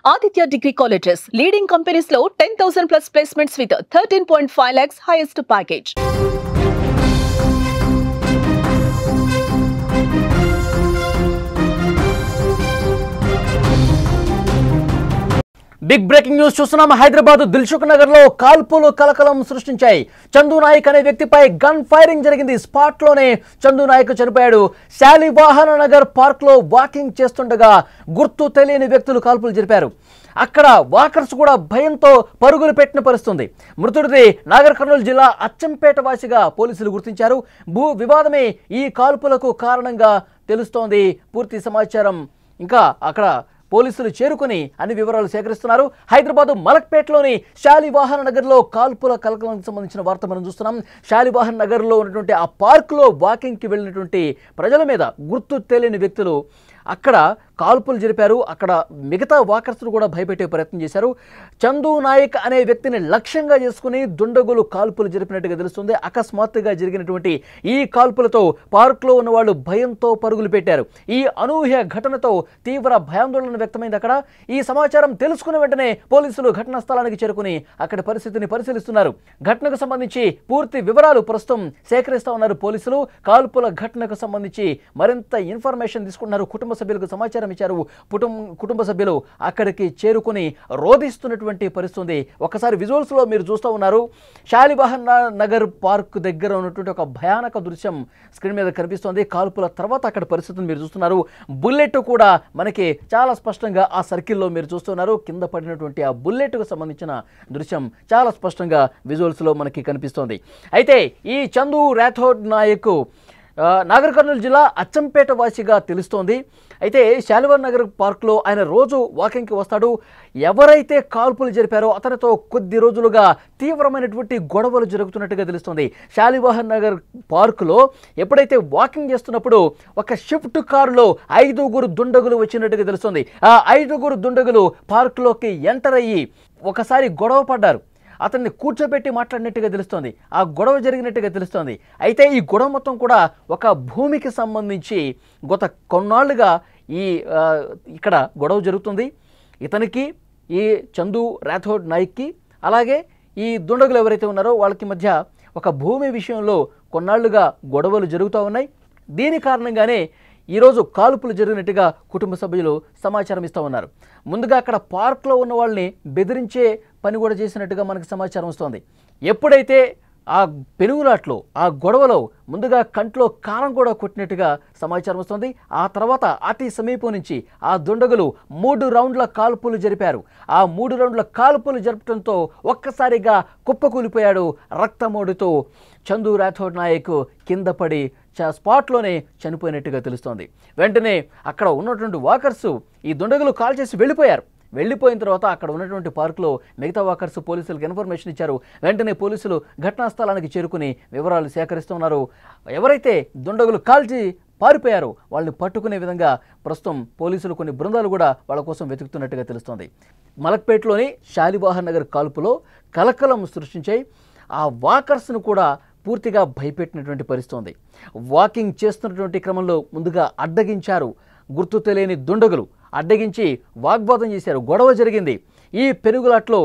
Aditya Degree Colleges, leading companies low 10,000 plus placements with 13.5 lakhs highest package. Big breaking news చూస్తున్నాం. హైదరాబాద్ దిల్సుఖ్ నగర్ లో కాల్పులు కలకలం సృష్టించాయి. చందు నాయక్ అనే వ్యక్తిపై గన్ ఫైరింగ్ జరిగింది. స్పాట్ లోనే చందు నాయక్ చనిపోయాడు. శాలివాహన నగర్ పార్క్ లో వాకింగ్ చేస్తుండగా గుర్తు తెలియని వ్యక్తులు కాల్పులు జరిపారు. అక్కడ వాకర్స్ కూడా భయంతో పరుగులు పెట్టిన పరిస్థితుంది. మృతుడిని నాగర్ కర్నూలు జిల్లా అచ్చంపేట వాసిగా పోలీసులు గుర్తించారు. భూ వివాదమే ఈ కాల్పులకు కారణంగా తెలుస్తోంది. పూర్తి సమాచారం ఇంకా అక్కడ పోలీసులు చేరుకుని అన్ని వివరాలు సేకరిస్తున్నారు. హైదరాబాద్ మలక్పేటలోని శాలివాహన నగర్లో కాల్పుల కలకలానికి సంబంధించిన వార్త మనం చూస్తున్నాం. శాలివాహన్ నగర్లో ఉన్నటువంటి ఆ పార్కులో వాకింగ్కి వెళ్ళినటువంటి ప్రజల మీద గుర్తు తెలియని వ్యక్తులు అక్కడ కాల్పులు జరిపారు. అక్కడ మిగతా వాకర్స్ను కూడా భయపెట్టే ప్రయత్నం చేశారు. చందు నాయక్ అనే వ్యక్తిని లక్ష్యంగా చేసుకుని దుండగులు కాల్పులు జరిపినట్టుగా తెలుస్తుంది. అకస్మాత్తుగా జరిగినటువంటి ఈ కాల్పులతో పార్కులో ఉన్న వాళ్ళు భయంతో పరుగులు పెట్టారు. ఈ అనూహ్య ఘటనతో తీవ్ర భయాందోళన వ్యక్తమైంది. అక్కడ ఈ సమాచారం తెలుసుకున్న వెంటనే పోలీసులు ఘటనా స్థలానికి చేరుకుని అక్కడ పరిస్థితిని పరిశీలిస్తున్నారు. ఘటనకు సంబంధించి పూర్తి వివరాలు ప్రస్తుతం సేకరిస్తా ఉన్నారు పోలీసులు. కాల్పుల ఘటనకు సంబంధించి మరింత ఇన్ఫర్మేషన్ తీసుకున్నారు. కుటుంబ సభ్యులకు సమాచారం ఇచ్చారు. కుటుంబ సభ్యులు అక్కడికి చేరుకుని రోధిస్తున్నటువంటి పరిస్థితి. ఒకసారి విజువల్స్ లో మీరు చూస్తూ ఉన్నారు. శాలివాహన్ నగర్ పార్క్ దగ్గర ఉన్నటువంటి ఒక భయానక దృశ్యం స్క్రీన్ మీద కనిపిస్తోంది. కాల్పుల తర్వాత అక్కడ పరిస్థితిని మీరు చూస్తున్నారు. బుల్లెట్ కూడా మనకి చాలా స్పష్టంగా ఆ సర్కిల్లో మీరు చూస్తున్నారు. కింద పడినటువంటి ఆ బుల్లెట్కు సంబంధించిన దృశ్యం చాలా స్పష్టంగా విజువల్స్ లో మనకి కనిపిస్తోంది. అయితే ఈ చందు రాథోడ్ నాయక్ నాగర్ కర్నూలు జిల్లా అచ్చంపేట వాసిగా తెలుస్తోంది. అయితే శాలివాహన్ నగర్ పార్క్లో ఆయన రోజు వాకింగ్కి వస్తాడు. ఎవరైతే కాల్పులు జరిపారో అతనితో కొద్ది రోజులుగా తీవ్రమైనటువంటి గొడవలు జరుగుతున్నట్టుగా తెలుస్తోంది. శాలివాహన్ నగర్ పార్కులో ఎప్పుడైతే వాకింగ్ చేస్తున్నప్పుడు ఒక షిఫ్ట్ కారులో 5గురు దుండగులు వచ్చినట్టుగా తెలుస్తోంది. ఆ 5గురు దుండగులు పార్కులోకి ఎంటర్ అయ్యి ఒకసారి గొడవ పడ్డారు. అతన్ని కూర్చోబెట్టి మాట్లాడినట్టుగా తెలుస్తోంది. ఆ గొడవ జరిగినట్టుగా తెలుస్తోంది. అయితే ఈ గొడవ మొత్తం కూడా ఒక భూమికి సంబంధించి గత కొన్నాళ్ళుగా ఇక్కడ గొడవ జరుగుతుంది. ఇతనికి ఈ చందు రాథోడ్ నాయక్కి అలాగే ఈ దుండగులు ఎవరైతే ఉన్నారో వాళ్ళకి మధ్య ఒక భూమి విషయంలో కొన్నాళ్లుగా గొడవలు జరుగుతూ ఉన్నాయి. దీని కారణంగానే ఈరోజు కాల్పులు జరిగినట్టుగా కుటుంబ సభ్యులు సమాచారం ఇస్తూ ఉన్నారు. ముందుగా అక్కడ పార్క్లో ఉన్న వాళ్ళని బెదిరించే పని కూడా చేసినట్టుగా మనకు సమాచారం వస్తుంది. ఎప్పుడైతే ఆ పెనుగులాట్లో ఆ గొడవలో ముందుగా కంట్లో కారం కూడా కొట్టినట్టుగా సమాచారం వస్తుంది. ఆ తర్వాత అతి సమీపం నుంచి ఆ దుండగులు 3 రౌండ్ల కాల్పులు జరిపారు. ఆ 3 రౌండ్ల కాల్పులు జరపడంతో ఒక్కసారిగా కుప్పకూలిపోయాడు. రక్తమోడుతో చందు రాథోడ్ నాయక్ కింద పడి స్పాట్లోనే చనిపోయినట్టుగా తెలుస్తోంది. వెంటనే అక్కడ ఉన్నటువంటి వాకర్సు ఈ దుండగులు కాల్ చేసి వెళ్ళిపోయిన తర్వాత అక్కడ ఉన్నటువంటి పార్కులో మిగతా వాకర్స్ పోలీసులకు ఇన్ఫర్మేషన్ ఇచ్చారు. వెంటనే పోలీసులు ఘటనా స్థలానికి చేరుకుని వివరాలు సేకరిస్తున్నారు. ఎవరైతే దుండగులు కాల్చి పారిపోయారో వాళ్ళని పట్టుకునే విధంగా ప్రస్తుతం పోలీసులు కొన్ని బృందాలు కూడా వాళ్ళ కోసం వెతుకుతున్నట్టుగా తెలుస్తోంది. మలక్పేటలోని శాలివాహన్ నగర్ కాల్పులో కలకలం సృష్టించాయి. ఆ వాకర్స్ను కూడా పూర్తిగా భయపెట్టినటువంటి పరిస్థితి. వాకింగ్ చేస్తున్నటువంటి క్రమంలో ముందుగా అడ్డగించారు. గుర్తు తెలియని దుండగులు అడ్డగించి వాగ్వాదం చేశారు. గొడవ జరిగింది. ఈ పెనుగులాట్లో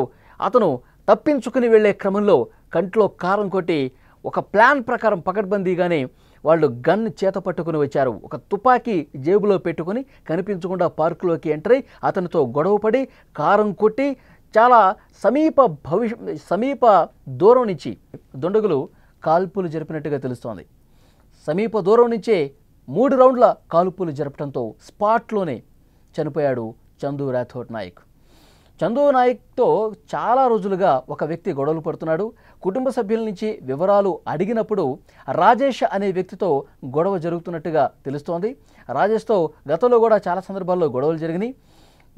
అతను తప్పించుకుని వెళ్లే క్రమంలో కంట్లో కారం కొట్టి ఒక ప్లాన్ ప్రకారం పకడ్బందీగానే వాళ్ళు గన్ చేత పట్టుకుని వచ్చారు. ఒక తుపాకీ జేబులో పెట్టుకుని కనిపించకుండా పార్కులోకి ఎంటర్ అయి అతనితో గొడవపడి కారం కొట్టి చాలా సమీప దూరం నుంచి దుండగులు కాల్పులు జరిపినట్టుగా తెలుస్తోంది. సమీప దూరం నుంచే 3 రౌండ్ల కాల్పులు జరపడంతో స్పాట్లోనే చనిపోయాడు చందు రాథోడ్ నాయక్. చందు నాయక్తో చాలా రోజులుగా ఒక వ్యక్తి గొడవలు పడుతున్నాడు. కుటుంబ సభ్యుల నుంచి వివరాలు అడిగినప్పుడు రాజేష్ అనే వ్యక్తితో గొడవ జరుగుతున్నట్టుగా తెలుస్తోంది. రాజేష్తో గతంలో కూడా చాలా సందర్భాల్లో గొడవలు జరిగినాయి.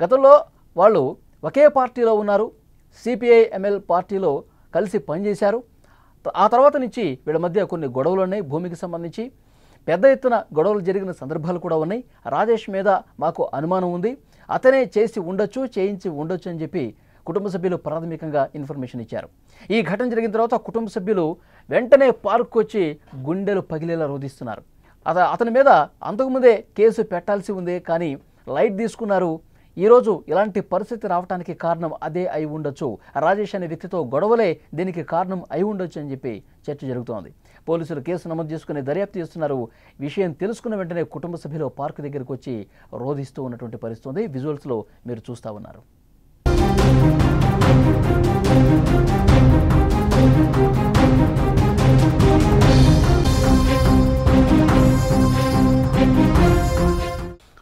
గతంలో వాళ్ళు ఒకే పార్టీలో ఉన్నారు. సిపిఐ ఎంఎల్ పార్టీలో కలిసి పనిచేశారు. ఆ తర్వాత నుంచి వీళ్ళ మధ్య కొన్ని గొడవలు ఉన్నాయి. భూమికి సంబంధించి పెద్ద ఎత్తున గొడవలు జరిగిన సందర్భాలు కూడా ఉన్నాయి. రాజేష్ మీద మాకు అనుమానం ఉంది, అతనే చేయించి ఉండొచ్చు అని చెప్పి కుటుంబ సభ్యులు ప్రాథమికంగా ఇన్ఫర్మేషన్ ఇచ్చారు. ఈ ఘటన జరిగిన తర్వాత కుటుంబ సభ్యులు వెంటనే పార్కు వచ్చి గుండెలు పగిలేలా రోధిస్తున్నారు. అతని మీద అంతకుముందే కేసు పెట్టాల్సి ఉంది, కానీ లైట్ తీసుకున్నారు. ఈరోజు ఇలాంటి పరిస్థితి రావడానికి కారణం అదే అయి ఉండొచ్చు, రాజేష్ అనే వ్యక్తితో గొడవలే దీనికి కారణం అయి ఉండొచ్చు అని చెప్పి చర్చ జరుగుతోంది. పోలీసులు కేసు నమోదు చేసుకుని దర్యాప్తు చేస్తున్నారు. విషయం తెలుసుకున్న వెంటనే కుటుంబ సభ్యులు పార్కు దగ్గరికి వచ్చి రోధిస్తూ ఉన్నటువంటి పరిస్థితి విజువల్స్లో మీరు చూస్తూ ఉన్నారు.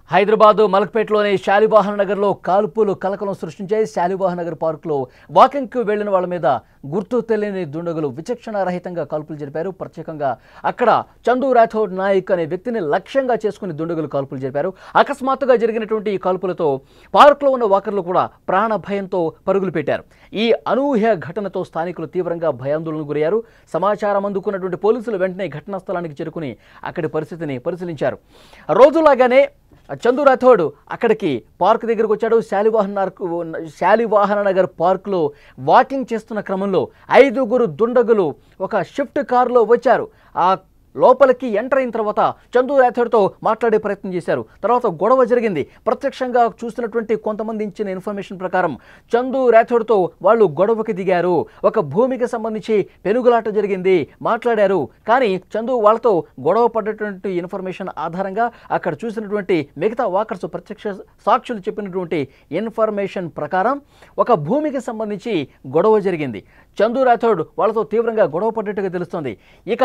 హైదరాబాద్ మలక్పేటలోని శాలివాహన నగర్లో కాల్పులు కలకలం సృష్టించాయి. శాలివాహన నగర్ పార్కులో వాకింగ్కు వెళ్లిన వాళ్ళ మీద గుర్తు తెలియని దుండగులు విచక్షణారహితంగా కాల్పులు జరిపారు. ప్రత్యేకంగా అక్కడ చందు రాథోడ్ నాయక్ అనే వ్యక్తిని లక్ష్యంగా చేసుకుని దుండగులు కాల్పులు జరిపారు. అకస్మాత్తుగా జరిగినటువంటి ఈ కాల్పులతో పార్కులో ఉన్న వాకర్లు కూడా ప్రాణ భయంతో పరుగులు పెట్టారు. ఈ అనూహ్య ఘటనతో స్థానికులు తీవ్రంగా భయాందోళనకు గురయ్యారు. సమాచారం అందుకున్నటువంటి పోలీసులు వెంటనే ఘటనా స్థలానికి చేరుకుని అక్కడి పరిస్థితిని పరిశీలించారు. రోజులాగానే చందు రాథోడ్ అక్కడికి పార్క్ దగ్గరకు వచ్చాడు. శాలివాహన నగర్ పార్కులో వాకింగ్ చేస్తున్న క్రమంలో 5గురు దుండగులు ఒక షిఫ్ట్ కారులో వచ్చారు. ఆ లోపలికి ఎంటర్ అయిన తర్వాత చందు రాథోడ్తో మాట్లాడే ప్రయత్నం చేశారు. తర్వాత గొడవ జరిగింది. ప్రత్యక్షంగా చూసినటువంటి కొంతమంది ఇచ్చిన ఇన్ఫర్మేషన్ ప్రకారం చందు రాథోడ్తో వాళ్ళు గొడవకి దిగారు. ఒక భూమికి సంబంధించి పెనుగులాట జరిగింది, మాట్లాడారు. కానీ చందు వాళ్ళతో గొడవ పడ్డటువంటి ఇన్ఫర్మేషన్ ఆధారంగా అక్కడ చూసినటువంటి మిగతా వాకర్స్ ప్రత్యక్ష సాక్షులు చెప్పినటువంటి ఇన్ఫర్మేషన్ ప్రకారం ఒక భూమికి సంబంధించి గొడవ జరిగింది. చందు రాథోడ్ వాళ్ళతో తీవ్రంగా గొడవ పడ్డట్టుగా తెలుస్తోంది. ఇక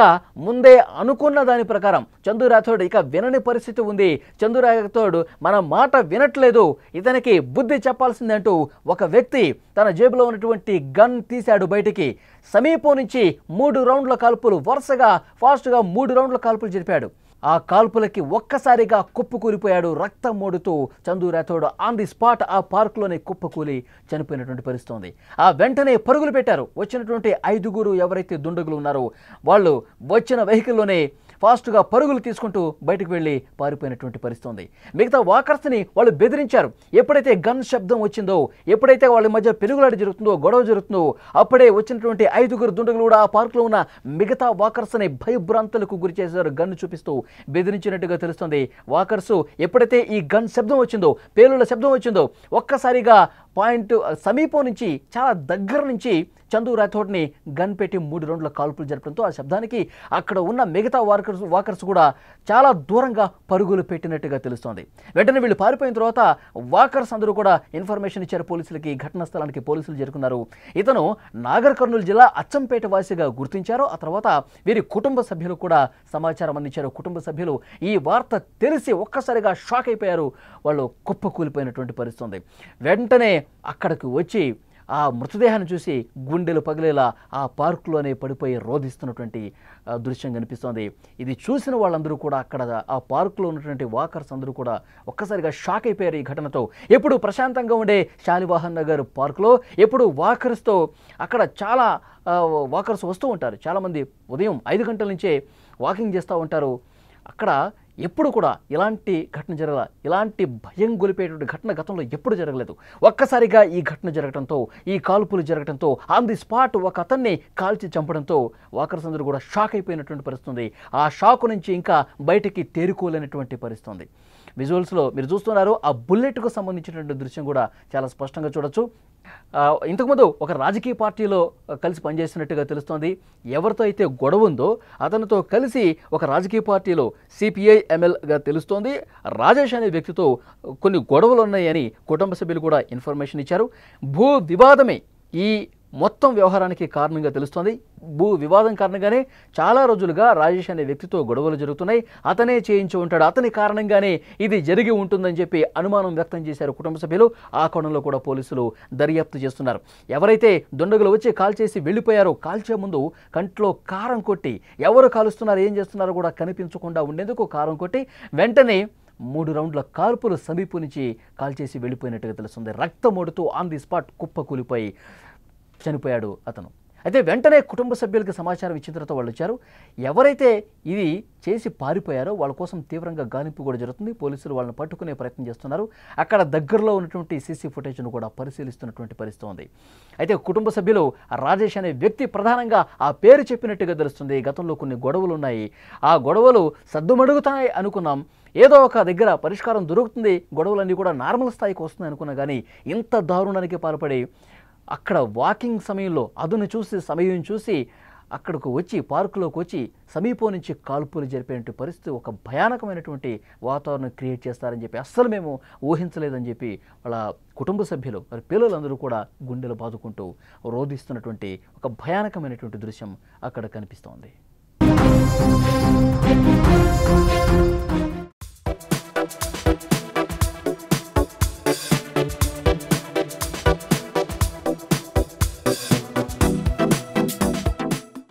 ముందే అనుకున్న దాని ప్రకారం చందు రాథోడ్ ఇక వినని పరిస్థితి ఉంది. చందు రాథోడ్ మన మాట వినట్లేదు, ఇతనికి బుద్ధి చెప్పాల్సిందంటూ ఒక వ్యక్తి తన జేబులో ఉన్నటువంటి గన్ తీశాడు బయటికి. సమీపం నుంచి 3 రౌండ్ల కాల్పులు వరుసగా ఫాస్ట్గా 3 రౌండ్ల కాల్పులు జరిపాడు. ఆ కాల్పులకి ఒక్కసారిగా కుప్పకూలిపోయాడు. రక్తం మోడుతూ Chandu Rathod on the spot ఆ పార్కులోనే కుప్పకూలి చనిపోయినటువంటి పరిస్థితి. ఆ వెంటనే పరుగులు పెట్టారు. వచ్చినటువంటి 5గురు ఎవరైతే దుండగులు ఉన్నారో వాళ్ళు వచ్చిన వెహికల్లోనే ఫాస్ట్గా పరుగులు తీసుకుంటూ బయటకు వెళ్ళి పారిపోయినటువంటి పరిస్థితి. మిగతా వాకర్స్ని వాళ్ళు బెదిరించారు. ఎప్పుడైతే గన్ శబ్దం వచ్చిందో, ఎప్పుడైతే వాళ్ళ మధ్య పెనుగులాట జరుగుతుందో, గొడవ జరుగుతుందో, అప్పుడే వచ్చినటువంటి 5గురు దుండగులు కూడా ఆ పార్కులో ఉన్న మిగతా వాకర్స్ని భయభ్రాంతులకు గురి చేశారు. గన్ను చూపిస్తూ బెదిరించినట్టుగా తెలుస్తుంది. వాకర్స్ ఎప్పుడైతే ఈ గన్ శబ్దం వచ్చిందో, పేలుళ్ల శబ్దం వచ్చిందో, ఒక్కసారిగా పాయింట్ సమీపం నుంచి చాలా దగ్గర నుంచి చందు రాథోడ్ని గన్ పెట్టి 3 రౌండ్ల కాల్పులు జరపడంతో ఆ శబ్దానికి అక్కడ ఉన్న మిగతా వాకర్స్ కూడా చాలా దూరంగా పరుగులు పెట్టినట్టుగా తెలుస్తోంది. వెంటనే వీళ్ళు పారిపోయిన తర్వాత వాకర్స్ అందరూ కూడా ఇన్ఫర్మేషన్ ఇచ్చారు పోలీసులకి. ఘటనా స్థలానికి పోలీసులు చేరుకున్నారు. ఇతను నాగర్ కర్నూలు జిల్లా అచ్చంపేట వాసిగా గుర్తించారు. ఆ తర్వాత వీరి కుటుంబ సభ్యులు కూడా సమాచారం అందించారు. కుటుంబ సభ్యులు ఈ వార్త తెలిసి ఒక్కసారిగా షాక్ అయిపోయారు. వాళ్ళు కుప్పకూలిపోయినటువంటి పరిస్థితి. వెంటనే అక్కడికి వచ్చి ఆ మృతదేహాన్ని చూసి గుండెలు పగిలేలా ఆ పార్కులోనే పడిపోయి రోధిస్తున్నటువంటి దృశ్యం కనిపిస్తోంది. ఇది చూసిన వాళ్ళందరూ కూడా అక్కడ ఆ పార్కులో ఉన్నటువంటి వాకర్స్ అందరూ కూడా ఒక్కసారిగా షాక్ అయిపోయారు ఈ ఘటనతో. ఎప్పుడు ప్రశాంతంగా ఉండే శాలివాహన్ నగర్ పార్కులో ఎప్పుడు వాకర్స్తో అక్కడ చాలా వాకర్స్ వస్తూ ఉంటారు. చాలామంది ఉదయం 5 గంటల నుంచే వాకింగ్ చేస్తూ ఉంటారు. అక్కడ ఎప్పుడు కూడా ఇలాంటి ఘటన జరగల, ఇలాంటి భయం గొలిపేటువంటి ఘటన గతంలో ఎప్పుడు జరగలేదు. ఒక్కసారిగా ఈ ఘటన జరగడంతో, ఈ కాల్పులు జరగడంతో, ఆన్ ది స్పాట్ ఒక అతన్ని కాల్చి చంపడంతో వాకర్స్ అందరూ కూడా షాక్ అయిపోయినటువంటి పరిస్థితి. ఆ షాక్ నుంచి ఇంకా బయటికి తేరుకోలేనటువంటి పరిస్థితి. విజువల్స్లో మీరు చూస్తున్నారు. ఆ బుల్లెట్కు సంబంధించినటువంటి దృశ్యం కూడా చాలా స్పష్టంగా చూడొచ్చు. ఇంతకుముందు ఒక రాజకీయ పార్టీలో కలిసి పనిచేసినట్టుగా తెలుస్తోంది. ఎవరితో అయితే గొడవ ఉందో అతనితో కలిసి ఒక రాజకీయ పార్టీలో సిపిఐ ఎమ్మెల్యేగా తెలుస్తోంది. రాజేష్ అనే వ్యక్తితో కొన్ని గొడవలు ఉన్నాయని కుటుంబ సభ్యులు కూడా ఇన్ఫర్మేషన్ ఇచ్చారు. భూ వివాదమే ఈ మొత్తం వ్యవహారానికి కారణంగా తెలుస్తోంది. భూ వివాదం కారణంగానే చాలా రోజులుగా రాజేష్ అనే వ్యక్తితో గొడవలు జరుగుతున్నాయి. అతనే చేయించి ఉంటాడు, అతని కారణంగానే ఇది జరిగి ఉంటుందని చెప్పి అనుమానం వ్యక్తం చేశారు కుటుంబ సభ్యులు. ఆ కోణంలో కూడా పోలీసులు దర్యాప్తు చేస్తున్నారు. ఎవరైతే దుండగులు వచ్చి కాల్ చేసి వెళ్ళిపోయారో, కాల్చే ముందు కంట్లో కారం కొట్టి ఎవరు కాలుస్తున్నారు, ఏం చేస్తున్నారో కూడా కనిపించకుండా ఉండేందుకు కారం కొట్టి వెంటనే 3 రౌండ్ల కాల్పులు సమీపం నుంచి కాల్చేసి వెళ్ళిపోయినట్టుగా తెలుస్తుంది. రక్తమోడుతూ ఆన్ ది స్పాట్ కుప్పకూలిపోయి చనిపోయాడు అతను. అయితే వెంటనే కుటుంబ సభ్యులకు సమాచారం ఇచ్చిన తర్వాత వాళ్ళు వచ్చారు. ఎవరైతే ఇది చేసి పారిపోయారో వాళ్ళ కోసం తీవ్రంగా గాలింపు కూడా జరుగుతుంది. పోలీసులు వాళ్ళని పట్టుకునే ప్రయత్నం చేస్తున్నారు. అక్కడ దగ్గరలో ఉన్నటువంటి సీసీ ఫుటేజ్ను కూడా పరిశీలిస్తున్నటువంటి పరిస్థితి ఉంది. అయితే కుటుంబ సభ్యులు రాజేష్ అనే వ్యక్తి ప్రధానంగా ఆ పేరు చెప్పినట్టుగా తెలుస్తుంది. గతంలో కొన్ని గొడవలు ఉన్నాయి, ఆ గొడవలు సద్దుమడుగుతాయి అనుకున్నాం. ఏదో ఒక దగ్గర పరిష్కారం దొరుకుతుంది, గొడవలన్నీ కూడా నార్మల్ స్థాయికి వస్తుంది అనుకున్నా కానీ ఇంత దారుణానికి పాల్పడి అక్కడ వాకింగ్ సమయంలో సమయం చూసి అక్కడికి వచ్చి పార్కులోకి వచ్చి సమీపం నుంచి కాల్పులు జరిపేటువంటి పరిస్థితి, ఒక భయానకమైనటువంటి వాతావరణం క్రియేట్ చేస్తారని చెప్పి అస్సలు మేము ఊహించలేదని చెప్పి వాళ్ళ కుటుంబ సభ్యులు మరి పిల్లలందరూ కూడా గుండెలు బాదుకుంటూ రోధిస్తున్నటువంటి ఒక భయానకమైనటువంటి దృశ్యం అక్కడ కనిపిస్తోంది.